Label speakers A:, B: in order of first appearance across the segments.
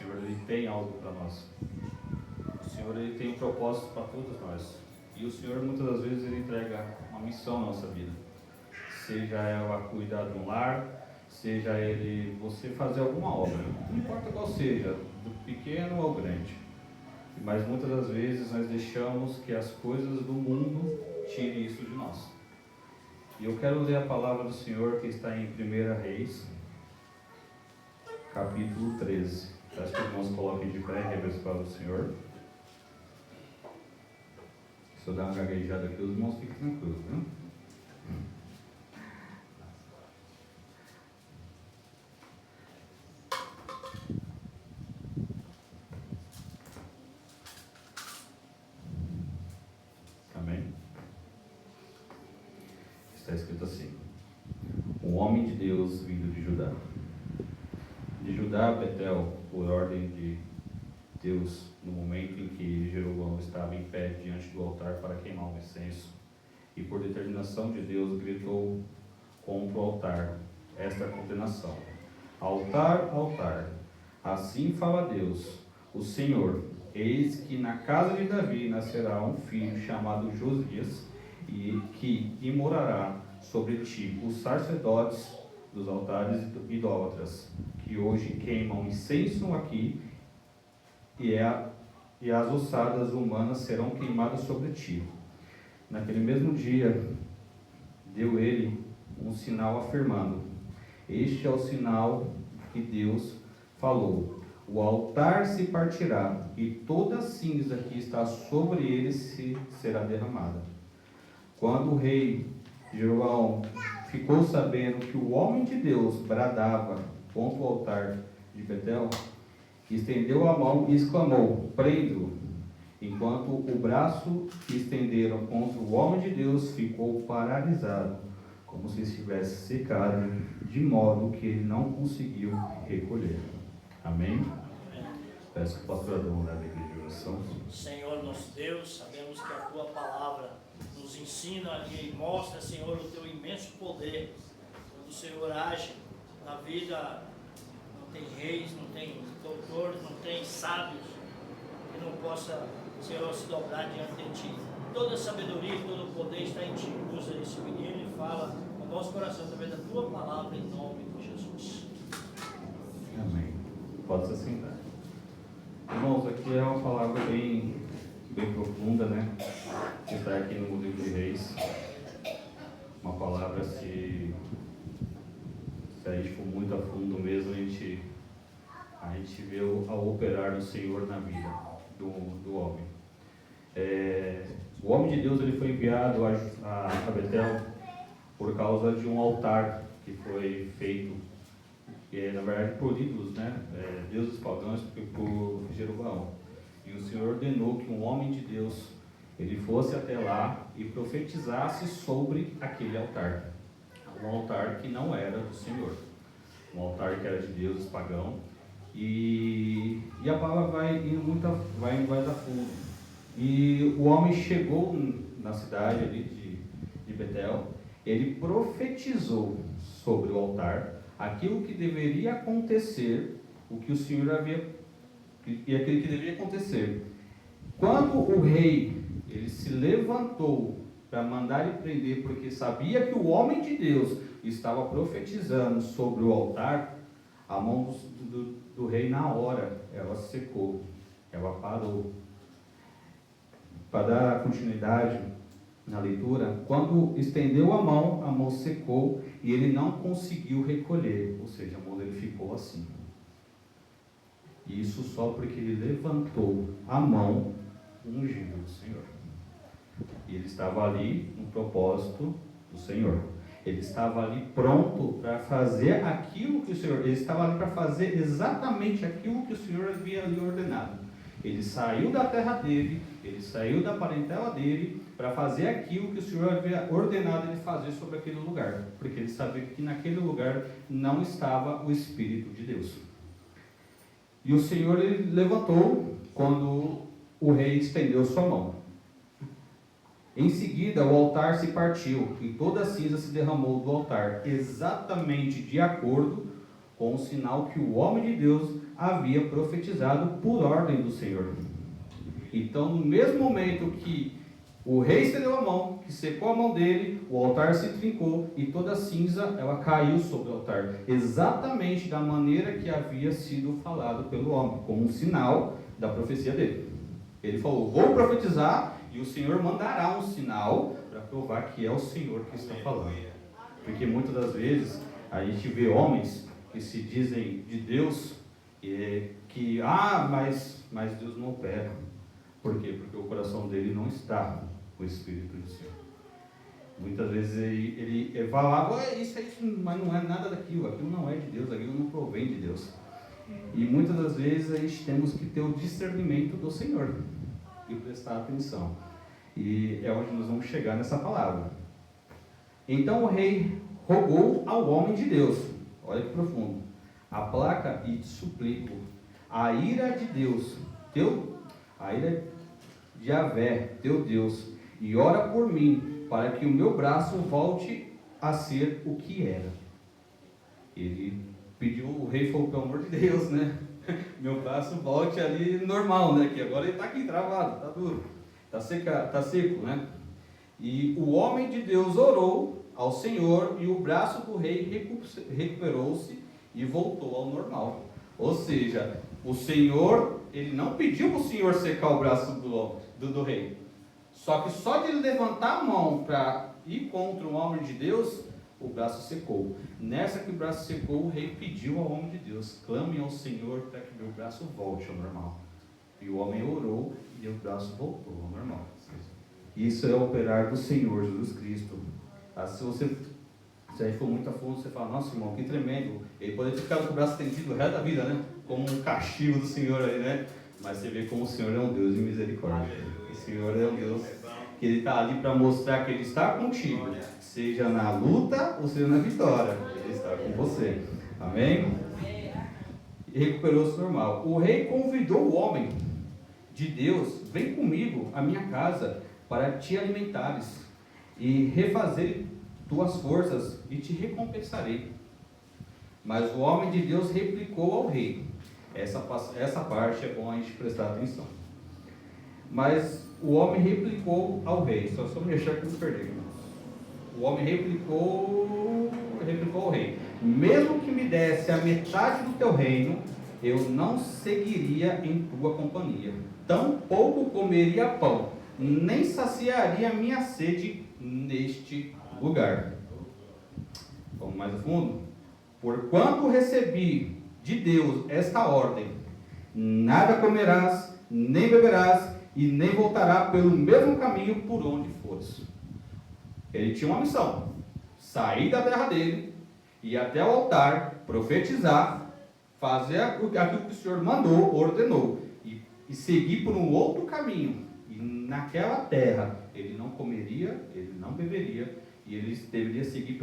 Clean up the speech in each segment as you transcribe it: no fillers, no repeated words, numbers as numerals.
A: Senhor, Ele tem algo para nós. O Senhor, Ele tem um propósito para todos nós. E o Senhor, muitas das vezes, Ele entrega uma missão na nossa vida. Seja ela cuidar de um lar, seja Ele você fazer alguma obra. Não importa qual seja, do pequeno ao grande. Mas muitas das vezes nós deixamos que as coisas do mundo tirem isso de nós. E eu quero ler a palavra do Senhor que está em 1 Reis, capítulo 13. Peço que os irmãos coloquem de pé em reverência para o Senhor. Se eu dar uma gaguejada aqui, os irmãos fiquem tranquilos, viu? Amém? Está escrito assim: um homem de Deus vindo de Judá. De Judá a Betel, por ordem de Deus, no momento em que Jeroboão estava em pé diante do altar para queimar um incenso, e por determinação de Deus gritou contra o altar esta condenação: altar, altar, assim fala Deus, o Senhor, eis que na casa de Davi nascerá um filho chamado Josias, e que morará sobre ti os sacerdotes dos altares idólatras, que hoje queimam incenso aqui, e as ossadas humanas serão queimadas sobre ti. Naquele mesmo dia, deu ele um sinal afirmando: este é o sinal que Deus falou: o altar se partirá, e toda a cinza que está sobre ele será derramada. Quando o rei Jeroboão ficou sabendo que o homem de Deus bradava contra o altar de Betel, estendeu a mão e exclamou: prende-o. Enquanto o braço que estenderam contra o homem de Deus ficou paralisado, como se estivesse secado, de modo que ele não conseguiu recolher. Amém? Peço que o pastor Adão leve a igreja de oração.
B: Senhor nosso Deus, sabemos que a Tua Palavra nos ensina e mostra, Senhor, o Teu imenso poder. Quando o Senhor age na vida, não tem reis, não tem doutores, não tem sábios que não possa, Senhor, se dobrar diante de Ti. Toda a sabedoria e todo o poder está em Ti. Usa esse menino e fala ao nosso coração através da Tua Palavra, em nome de Jesus.
A: Amém. Pode se sentar. Irmãos, aqui é uma palavra bem profunda, né? Que está aqui no livro de Reis. Uma palavra, se a gente for muito a fundo mesmo, a gente vê ao operar do Senhor na vida do homem. O homem de Deus, ele foi enviado a Betel por causa de um altar que foi feito, na verdade, por ídolos, né? Deuses pagãos, por Jeroboão. E o Senhor ordenou que um homem de Deus ele fosse até lá e profetizasse sobre aquele altar. Um altar que não era do Senhor, um altar que era de deuses pagãos. E a palavra vai mais a fundo. E o homem chegou na cidade ali de Betel, ele profetizou sobre o altar aquilo que deveria acontecer, o que o Senhor havia, e aquilo que deveria acontecer. Quando o rei ele se levantou para mandar ele prender, porque sabia que o homem de Deus estava profetizando sobre o altar, a mão do rei na hora, ela secou, ela parou. Para dar continuidade na leitura, quando estendeu a mão secou e ele não conseguiu recolher, ou seja, a mão dele ficou assim. E isso só porque ele levantou a mão ungida do Senhor. E ele estava ali no propósito do Senhor. Ele estava ali pronto para fazer aquilo que o Senhor... Ele estava ali para fazer exatamente aquilo que o Senhor havia lhe ordenado. Ele saiu da terra dele, ele saiu da parentela dele, para fazer aquilo que o Senhor havia ordenado ele fazer sobre aquele lugar. Porque ele sabia que naquele lugar não estava o Espírito de Deus. E o Senhor ele levantou quando o rei estendeu sua mão. Em seguida, o altar se partiu e toda a cinza se derramou do altar, exatamente de acordo com o sinal que o homem de Deus havia profetizado por ordem do Senhor. Então, no mesmo momento que o rei estendeu a mão, que secou a mão dele, o altar se trincou e toda a cinza ela caiu sobre o altar, exatamente da maneira que havia sido falado pelo homem, como um sinal da profecia dele. Ele falou: vou profetizar e o Senhor mandará um sinal para provar que é o Senhor que está falando. Porque muitas das vezes a gente vê homens que se dizem de Deus mas Deus não opera. Por quê? Porque o coração dele não está com o Espírito do Senhor. Muitas vezes ele falava: isso aí, mas não é nada daquilo, aquilo não é de Deus, aquilo não provém de Deus. E muitas das vezes a gente temos que ter o discernimento do Senhor e prestar atenção. E é onde nós vamos chegar nessa palavra. Então o rei rogou ao homem de Deus, olha que profundo: aplaca e te suplico a ira de Deus, a ira de Yahvé, teu Deus, e ora por mim, para que o meu braço volte a ser o que era. Ele pediu, o rei falou: pelo amor de Deus, né? Meu braço volte ali normal, né? Que agora ele está aqui travado, está duro, está seco, né? E o homem de Deus orou ao Senhor e o braço do rei recuperou-se e voltou ao normal. Ou seja, o Senhor, ele não pediu para o Senhor secar o braço do rei. Só que só de ele levantar a mão para ir contra o homem de Deus, o braço secou. Nessa que o braço secou, o rei pediu ao homem de Deus: clame ao Senhor para que meu braço volte ao normal. E o homem orou e o braço voltou ao normal. Isso é o operar do Senhor Jesus Cristo. Se aí for muito a fundo, você fala: nossa, irmão, que tremendo. Ele poderia ficar com o braço estendido o resto da vida, né? Como um castigo do Senhor aí, né? Mas você vê como o Senhor é um Deus de misericórdia. O Senhor é um Deus que Ele está ali para mostrar que Ele está contigo, seja na luta ou seja na vitória. Ele está com você. Amém? E recuperou-se normal. O rei convidou o homem de Deus: vem comigo à minha casa para te alimentares e refazer tuas forças e te recompensarei. Mas o homem de Deus replicou ao rei. Essa parte é bom a gente prestar atenção. Mas o homem replicou ao rei. Só me deixar que eu me perdi. O homem replicou ao rei: mesmo que me desse a metade do teu reino, eu não seguiria em tua companhia. Tampouco comeria pão, nem saciaria minha sede neste lugar. Vamos mais a fundo? Porquanto recebi de Deus esta ordem: nada comerás, nem beberás, e nem voltará pelo mesmo caminho por onde fores. Ele tinha uma missão: sair da terra dele, ir até o altar, profetizar, fazer aquilo que o Senhor mandou, ordenou, e seguir por um outro caminho. E naquela terra ele não comeria, ele não beberia, e ele deveria seguir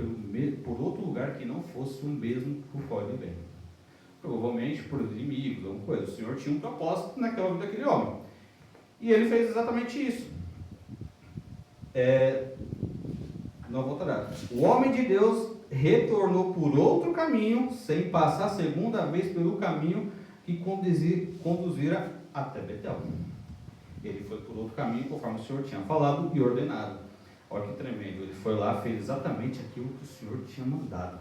A: por outro lugar que não fosse o mesmo por qual ele veio. Provavelmente por inimigos, alguma coisa. O Senhor tinha um propósito naquela vida daquele homem. E ele fez exatamente isso. Não voltará. O homem de Deus retornou por outro caminho, sem passar a segunda vez pelo caminho que conduzira até Betel. Ele foi por outro caminho, conforme o Senhor tinha falado e ordenado. Olha que tremendo. Ele foi lá, fez exatamente aquilo que o Senhor tinha mandado.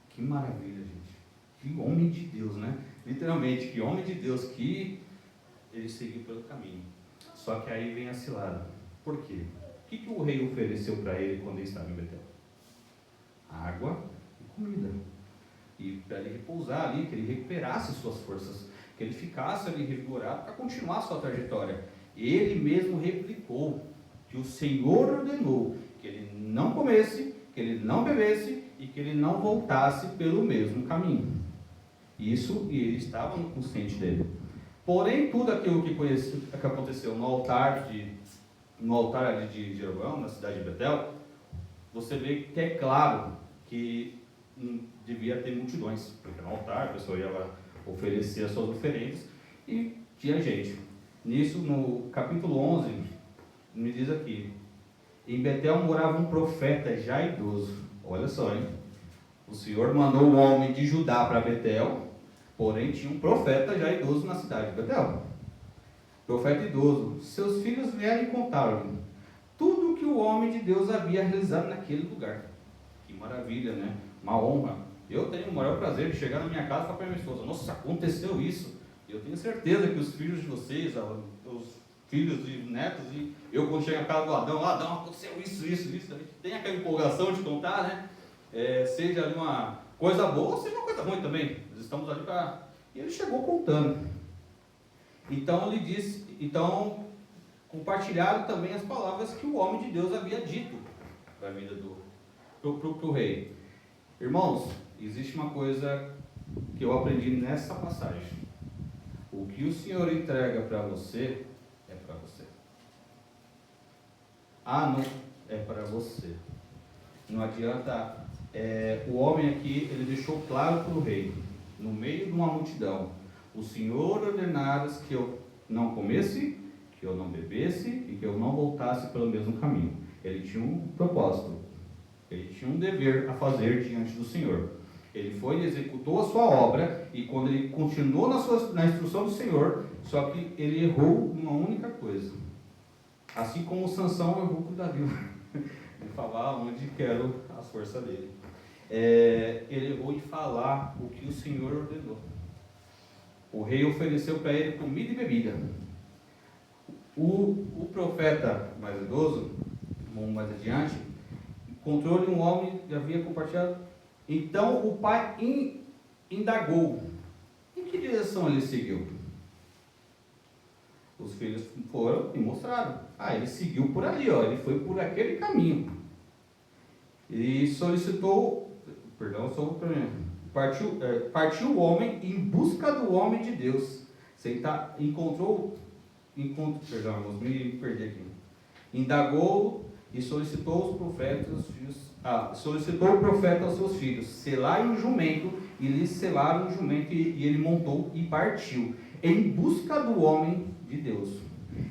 A: Que maravilha, gente. Que homem de Deus, né? Literalmente, que homem de Deus, que ele seguiu pelo caminho. Só que aí vem a cilada. Por quê? O que o rei ofereceu para ele quando ele estava em Betel? Água e comida. E para ele repousar ali, que ele recuperasse suas forças, que ele ficasse ali revigorado para continuar a sua trajetória. Ele mesmo replicou que o Senhor ordenou que ele não comesse, que ele não bebesse e que ele não voltasse pelo mesmo caminho. Isso, e ele estava no consciente dele. Porém, tudo aquilo que aconteceu no altar ali de Jeroboão, na cidade de Betel, você vê que é claro que devia ter multidões, porque no altar a pessoa ia lá oferecer as suas oferendas e tinha gente. Nisso, no capítulo 11, me diz aqui: em Betel morava um profeta já idoso. Olha só, hein? O Senhor mandou o homem de Judá para Betel, porém tinha um profeta já idoso na cidade de Betel. Profeta idoso. Seus filhos vieram e contaram-lhe tudo o que o homem de Deus havia realizado naquele lugar. Que maravilha, né? Uma honra. Eu tenho o maior prazer de chegar na minha casa e falar para minha esposa: nossa, aconteceu isso. Eu tenho certeza que os filhos de vocês, os filhos e netos, e eu quando chego na casa do Adão, aconteceu isso, a gente tem aquela empolgação de contar, né? Seja ali uma coisa boa, seja uma coisa ruim também. Nós estamos ali para... E ele chegou contando. Então ele disse, compartilharam também as palavras que o homem de Deus havia dito para a vida pro rei. Irmãos, existe uma coisa que eu aprendi nessa passagem. O que o Senhor entrega para você, é para você. Não, é para você. Não adianta. O homem aqui, ele deixou claro para o rei, no meio de uma multidão: o Senhor ordenaras que eu não comesse, que eu não bebesse e que eu não voltasse pelo mesmo caminho. Ele tinha um propósito, ele tinha um dever a fazer diante do Senhor. Ele foi e executou a sua obra, e quando ele continuou na instrução do Senhor, só que ele errou numa única coisa. Assim como Sansão errou com Davi. Ele falava onde quero as forças dele. Ele errou em falar o que o Senhor ordenou. O rei ofereceu para ele comida e bebida. O profeta mais idoso, mais adiante, encontrou-lhe um homem que havia compartilhado. Então o pai indagou: em que direção ele seguiu? Os filhos foram e mostraram: ele seguiu por ali, ele foi por aquele caminho. E partiu o homem em busca do homem de Deus. Indagou e solicitou o profeta aos seus filhos: selai um jumento, e lhe selaram um jumento, e ele montou e partiu em busca do homem de Deus.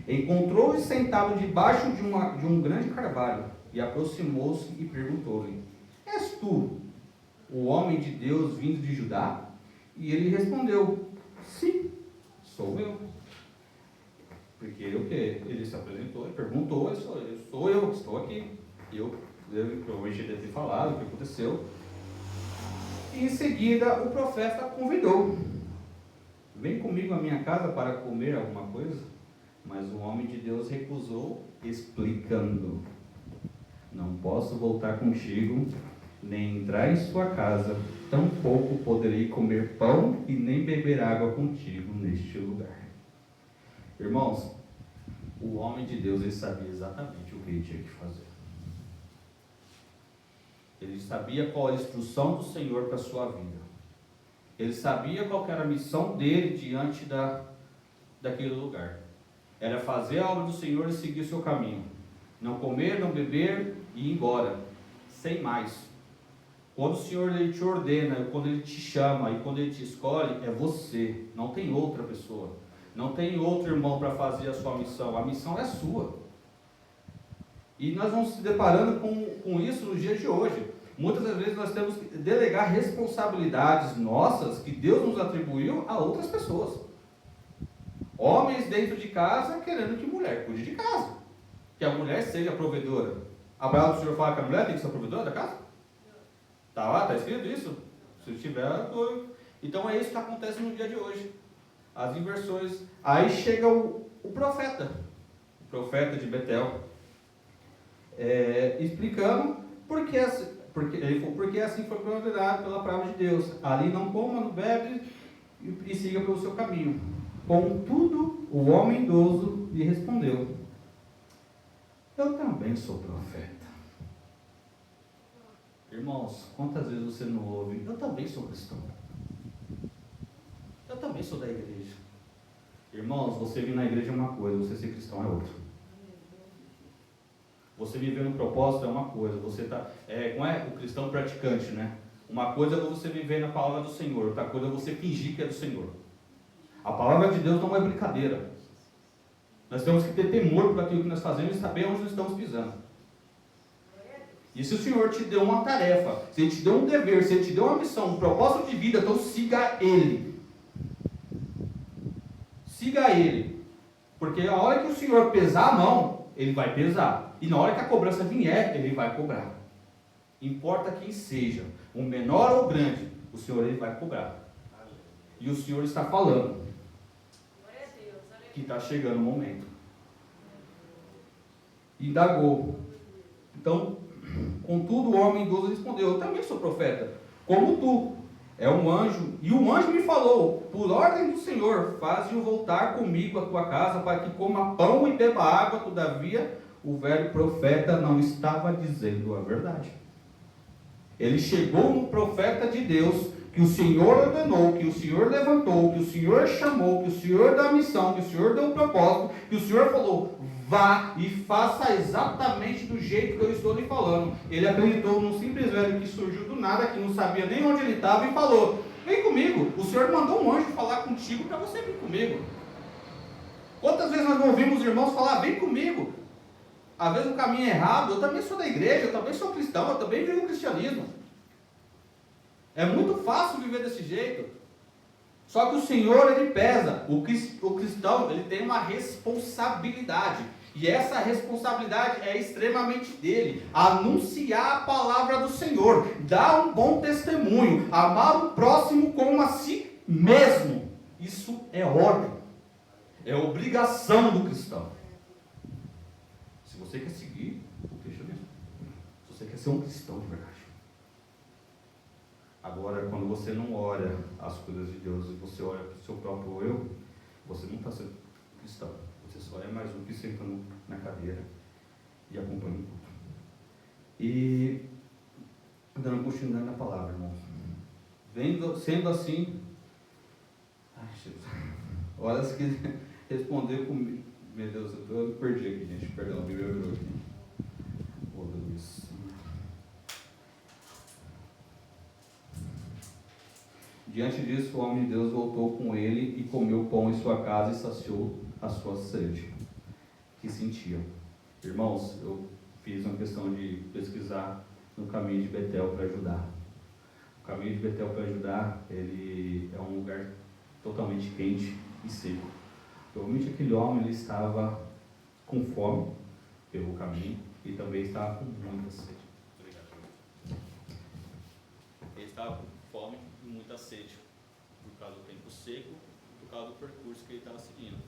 A: Encontrou-o sentado debaixo de um grande carvalho, e aproximou-se e perguntou-lhe: és tu o homem de Deus vindo de Judá? E ele respondeu: sim, sou eu. Porque ele se apresentou e perguntou: sou eu, estou aqui. Eu provavelmente deve ter falado o que aconteceu. E em seguida o profeta convidou: vem comigo à minha casa para comer alguma coisa. Mas o homem de Deus recusou, explicando: não posso voltar contigo, nem entrar em sua casa, tampouco poderei comer pão e nem beber água contigo neste lugar. Irmãos, o homem de Deus, ele sabia exatamente o que ele tinha que fazer. Ele sabia qual a instrução do Senhor para a sua vida. Ele sabia qual era a missão dele diante daquele lugar. Era fazer a obra do Senhor e seguir o seu caminho. Não comer, não beber e ir embora. Sem mais. Quando o Senhor ele te ordena, quando Ele te chama e quando Ele te escolhe, é você. Não tem outra pessoa. Não tem outro irmão para fazer a sua missão. A missão é sua. E nós vamos se deparando com isso nos dias de hoje. Muitas das vezes nós temos que delegar responsabilidades nossas que Deus nos atribuiu a outras pessoas. Homens dentro de casa querendo que mulher cuide de casa. Que a mulher seja provedora. A palavra do Senhor fala que a mulher tem que ser provedora da casa? Está lá, está escrito isso? Se tiver, então é isso que acontece no dia de hoje. As inversões. Aí chega o profeta de Betel, explicando porque assim foi ordenado pela palavra de Deus. Ali não coma, não bebe e siga pelo seu caminho. Contudo, o homem idoso lhe respondeu: eu também sou profeta. Irmãos, quantas vezes você não ouve: eu também sou cristão, eu também sou da igreja. Irmãos, você vir na igreja é uma coisa, você ser cristão é outra. Você viver no propósito é uma coisa, você como é o cristão praticante, né? Uma coisa é você viver na palavra do Senhor, outra coisa é você fingir que é do Senhor. A palavra de Deus não é brincadeira. Nós temos que ter temor por aquilo que nós fazemos e saber onde nós estamos pisando.
C: E se o Senhor te deu uma tarefa, se Ele te deu um dever, se Ele te deu uma missão, um propósito de vida, então siga Ele. Siga Ele. Porque a hora que o Senhor pesar a mão, Ele vai pesar. E na hora que a cobrança vier, Ele vai cobrar. Importa quem seja, o menor ou grande, o Senhor Ele vai cobrar. E o Senhor está falando que está chegando o momento. Indagou. Então, contudo, o homem idoso respondeu: eu também sou profeta, como tu. É um anjo. E o anjo me falou: por ordem do Senhor, faze-o voltar comigo à tua casa, para que coma pão e beba água. Todavia, o velho profeta não estava dizendo a verdade. Ele chegou no profeta de Deus, que o Senhor ordenou, que o Senhor levantou, que o Senhor chamou, que o Senhor deu a missão, que o Senhor deu o propósito, que o Senhor falou: vá e faça exatamente do jeito que eu estou lhe falando. Ele acreditou num simples velho que surgiu do nada, que não sabia nem onde ele estava, e falou: vem comigo, o Senhor mandou um anjo falar contigo para você vir comigo. Quantas vezes nós não ouvimos os irmãos falar: vem comigo? Às vezes o caminho é errado. Eu também sou da igreja, eu também sou cristão, eu também vivo o cristianismo. É muito fácil viver desse jeito. Só que o Senhor, Ele pesa. O cristão, ele tem uma responsabilidade. E essa responsabilidade é extremamente dele. Anunciar a palavra do Senhor. Dar um bom testemunho. Amar o próximo como a si mesmo. Isso é ordem. É obrigação do cristão. Se você quer seguir o cristianismo, se você quer ser um cristão de verdade. Agora, quando você não olha as coisas de Deus e você olha para o seu próprio eu, você não está sendo cristão. Você só é mais um que senta na cadeira e acompanha o culto. E, dando continuidade na palavra, irmão. Sendo assim, olha que respondeu comigo. Meu Deus, eu me perdi aqui, gente. Perdão, me lembrou aqui. Oh, Deus. Diante disso, o homem de Deus voltou com ele e comeu pão em sua casa e saciou a sua sede que sentia. Irmãos, eu fiz uma questão de pesquisar no caminho de Betel para ajudar. O caminho de Betel para ajudar, ele é um lugar totalmente quente e seco. Provavelmente aquele homem ele estava com fome pelo caminho e também estava com muita sede. Ele estava com fome e muita sede por causa do tempo seco, por causa do percurso que ele estava seguindo.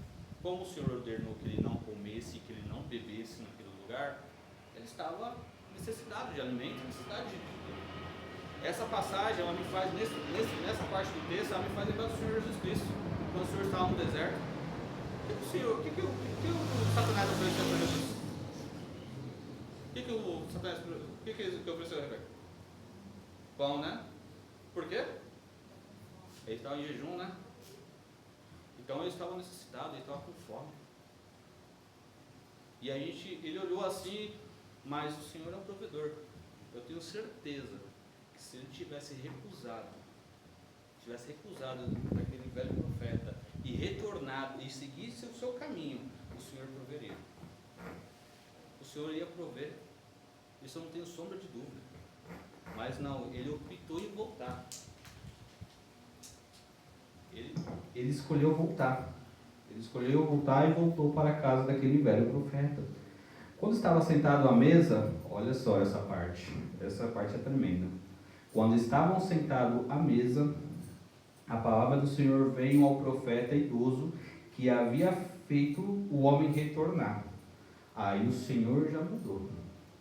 C: Como o Senhor ordenou que ele não comesse, que ele não bebesse naquele lugar, ele estava necessitado de alimento, necessidade de tudo. Essa passagem, ela me faz, nessa parte do texto, ela me faz lembrar do Senhor Jesus Cristo, quando o Senhor estava no deserto. O que o Satanás ofereceu para Jesus? O que ofereceu a Rebeca? Pão, né? Por quê? Ele estava em jejum, né? Então ele estava necessitado, ele estava com fome. E ele olhou assim, mas o Senhor é um provedor. Eu tenho certeza que se ele tivesse recusado daquele velho profeta e retornado e seguisse o seu caminho, o Senhor proveria. O Senhor ia prover. Isso eu não tenho sombra de dúvida. Mas não, ele optou em voltar. Ele escolheu voltar. Ele escolheu voltar e voltou para a casa daquele velho profeta. Quando estava sentado à mesa, olha só essa parte é tremenda. Quando estavam sentados à mesa, a palavra do Senhor veio ao profeta idoso que havia feito o homem retornar. Aí o Senhor já mudou.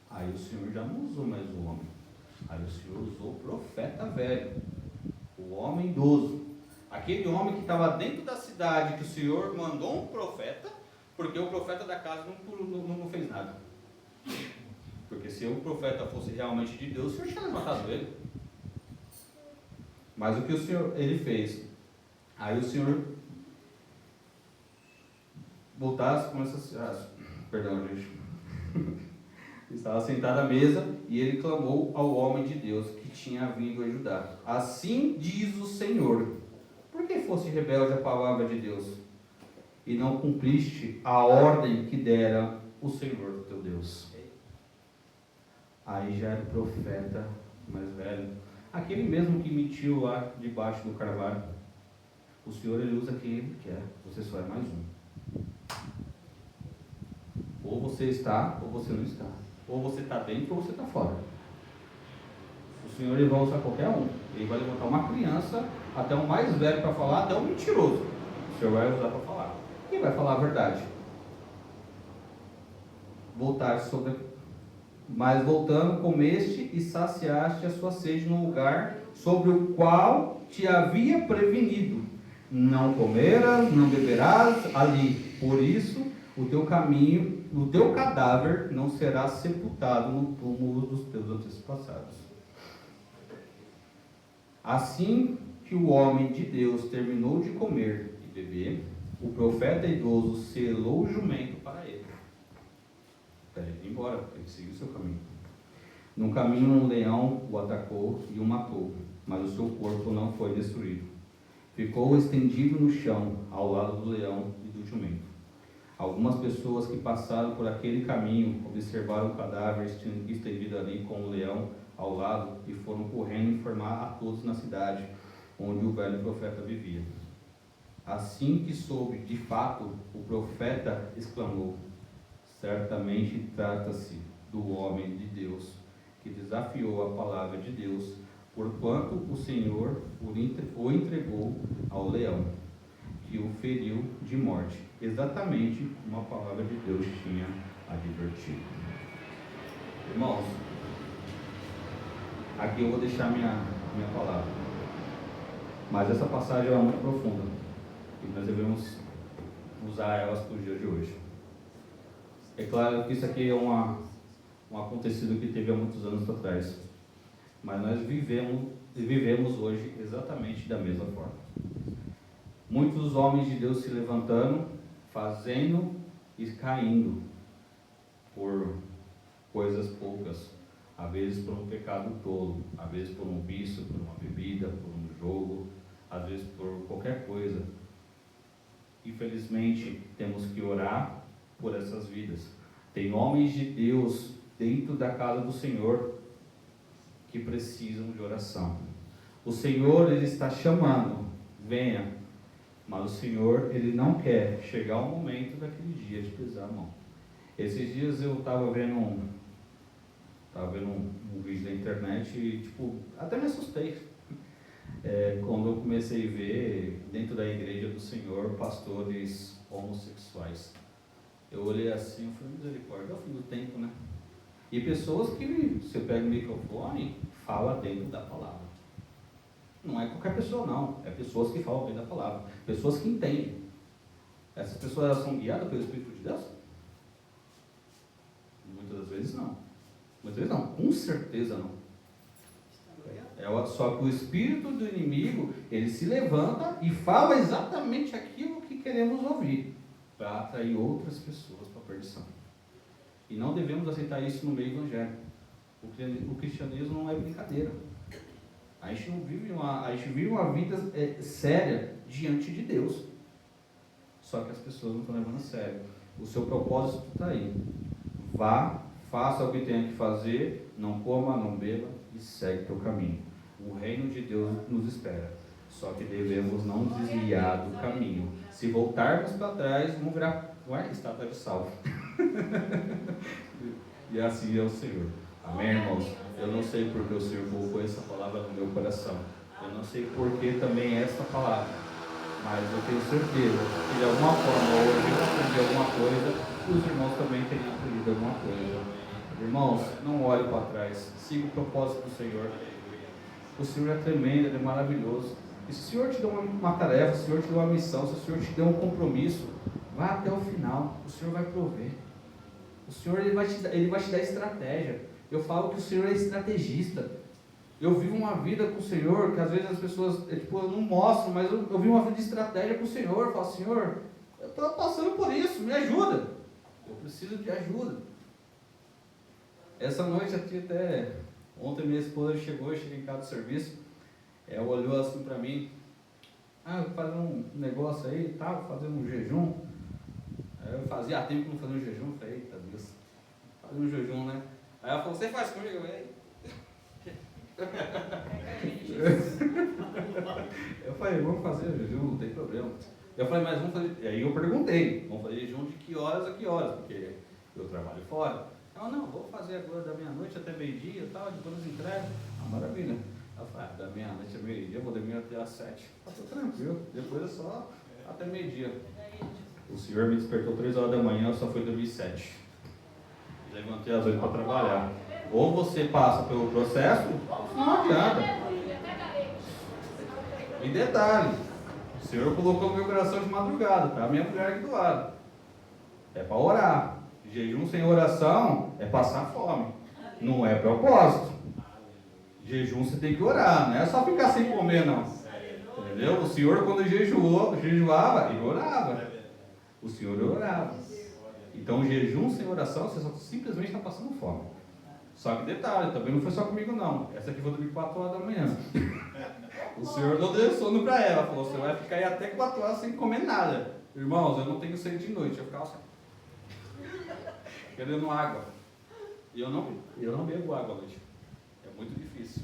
C: Aí o Senhor já não usou mais o homem. Aí o Senhor usou o profeta velho, o homem idoso. Aquele homem que estava dentro da cidade, que o Senhor mandou um profeta, porque o profeta da casa não fez nada. Porque se o profeta fosse realmente de Deus, o Senhor tinha levantado ele. Mas o que o Senhor, ele fez? Aí o Senhor voltasse com essas... Perdão, gente. Estava sentado à mesa e ele clamou ao homem de Deus que tinha vindo ajudar. Assim diz o Senhor: por que foste rebelde à palavra de Deus e não cumpriste a ordem que dera o Senhor teu Deus? Aí já era o profeta mais velho, aquele mesmo que mentiu lá debaixo do carvalho. O Senhor, ele usa quem ele quer, você só é mais um. Ou você está, ou você não está. Ou você está dentro, ou você está fora. O Senhor, ele vai usar qualquer um. Ele vai levantar uma criança, até o mais velho para falar, até o mentiroso. O Senhor vai usar para falar. Quem vai falar a verdade? Mas voltando, comeste e saciaste a sua sede no lugar sobre o qual te havia prevenido. Não comerás, não beberás ali. Por isso, o teu caminho, o teu cadáver não será sepultado no túmulo dos teus antepassados. Assim que o homem de Deus terminou de comer e beber, o profeta idoso selou o jumento para ele. Para ele ir embora, para ele seguir o seu caminho. No caminho, um leão o atacou e o matou, mas o seu corpo não foi destruído. Ficou estendido no chão, ao lado do leão e do jumento. Algumas pessoas que passaram por aquele caminho observaram o cadáver estendido ali com o leão ao lado e foram correndo informar a todos na cidade onde o velho profeta vivia. Assim que soube de fato, o profeta exclamou: certamente trata-se do homem de Deus que desafiou a palavra de Deus, porquanto o Senhor o entregou ao leão, que o feriu de morte, exatamente como a palavra de Deus tinha advertido. Irmãos, aqui eu vou deixar minha palavra, mas essa passagem é muito profunda e nós devemos usar elas para o dia de hoje. É claro que isso aqui é um acontecido que teve há muitos anos atrás, mas nós vivemos hoje exatamente da mesma forma. Muitos homens de Deus se levantando, fazendo e caindo por coisas poucas, às vezes por um pecado tolo, às vezes por um vício, por uma bebida, por um jogo, às vezes por qualquer coisa. Infelizmente, temos que orar por essas vidas. Tem homens de Deus dentro da casa do Senhor que precisam de oração. O Senhor, ele está chamando, venha, mas o Senhor, ele não quer chegar o momento daquele dia de pisar a mão. Esses dias eu estava vendo um vídeo da internet e até me assustei. Quando eu comecei a ver dentro da igreja do Senhor pastores homossexuais. Eu olhei assim e falei: misericórdia, é o fim do tempo, né? E pessoas que você pega o microfone, fala dentro da palavra. Não é qualquer pessoa não, é pessoas que falam dentro da palavra, pessoas que entendem. Essas pessoas, elas são guiadas pelo Espírito de Deus? Muitas das vezes não. Muitas vezes não, com certeza não. Só que o espírito do inimigo, ele se levanta e fala exatamente aquilo que queremos ouvir, para atrair outras pessoas para a perdição. E não devemos aceitar isso no meio evangélico. O cristianismo não é brincadeira. A gente vive uma vida séria diante de Deus. Só que as pessoas não estão levando a sério. O seu propósito está aí. Vá, faça o que tenha que fazer, não coma, não beba e segue o teu caminho. O reino de Deus nos espera. Só que devemos não desviar do caminho. Se voltarmos para trás, vamos virar estátua de sal. E assim é o Senhor. Amém, irmãos? Eu não sei porque o Senhor colocou essa palavra no meu coração. Eu não sei porque também essa palavra. Mas eu tenho certeza que de alguma forma hoje eu aprendi alguma coisa, os irmãos também teriam aprendido alguma coisa. Irmãos, não olhe para trás. Siga o propósito do Senhor. O Senhor é tremendo, Ele é maravilhoso. E se o Senhor te deu uma tarefa, se o Senhor te deu uma missão, se o Senhor te deu um compromisso, vá até o final. O Senhor vai prover. O Senhor, Ele vai te dar estratégia. Eu falo que o Senhor é estrategista. Eu vivo uma vida com o Senhor, que às vezes as pessoas eu não mostro, mas eu vivo uma vida de estratégia com o Senhor. Eu falo: Senhor, eu estou passando por isso, me ajuda. Eu preciso de ajuda. Essa noite aqui até... Ontem minha esposa chegou, eu cheguei em casa do serviço, ela olhou assim para mim: eu vou fazer um negócio aí e tal, vou fazer um jejum. Aí eu fazia tempo que não fazia um jejum, eu falei: eita Deus, fazer um jejum, né? Aí ela falou, você faz comigo? Eu falei, vamos fazer jejum, não tem problema. Eu falei, mas vamos fazer. E aí eu perguntei, vamos fazer jejum de que horas a que horas? Porque eu trabalho fora. Ela, não, vou fazer agora da meia-noite até meio-dia e tal, depois nos entrega. Ah, maravilha. Ela falou, da meia-noite a meio-dia, eu vou dormir até às 7. Eu falei, tranquilo, depois é só até meio-dia. O senhor me despertou 3 horas da manhã, eu só fui dormir 7. Levantei às 8 para trabalhar. Ou você passa pelo processo, não adianta. E detalhe, o Senhor colocou no meu coração de madrugada, para a minha mulher aqui do lado. É para orar. Jejum sem oração é passar fome. Não é propósito. Jejum você tem que orar, não é só ficar sem comer, não. Entendeu? O Senhor, quando jejuava, ele orava. O Senhor orava. Então, jejum sem oração, você só simplesmente está passando fome. Só que detalhe, também não foi só comigo não. Essa aqui eu vou dormir 4 horas da manhã. O Senhor não deu sono para ela. Falou, você vai ficar aí até 4 horas sem comer nada. Irmãos, eu não tenho sede de noite. Eu ficava assim, querendo água. E eu não bebo água à noite. É muito difícil.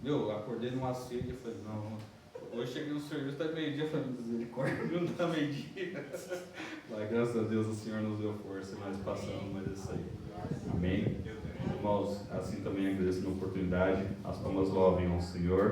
C: Eu acordei numa sede e falei, não. Hoje cheguei no serviço, está meio-dia, falei, misericórdia, não está meio-dia. Mas graças a Deus o Senhor nos deu força, mas passamos mais isso aí. Amém? Irmãos, assim também agradeço a oportunidade, as palmas louvem ao Senhor.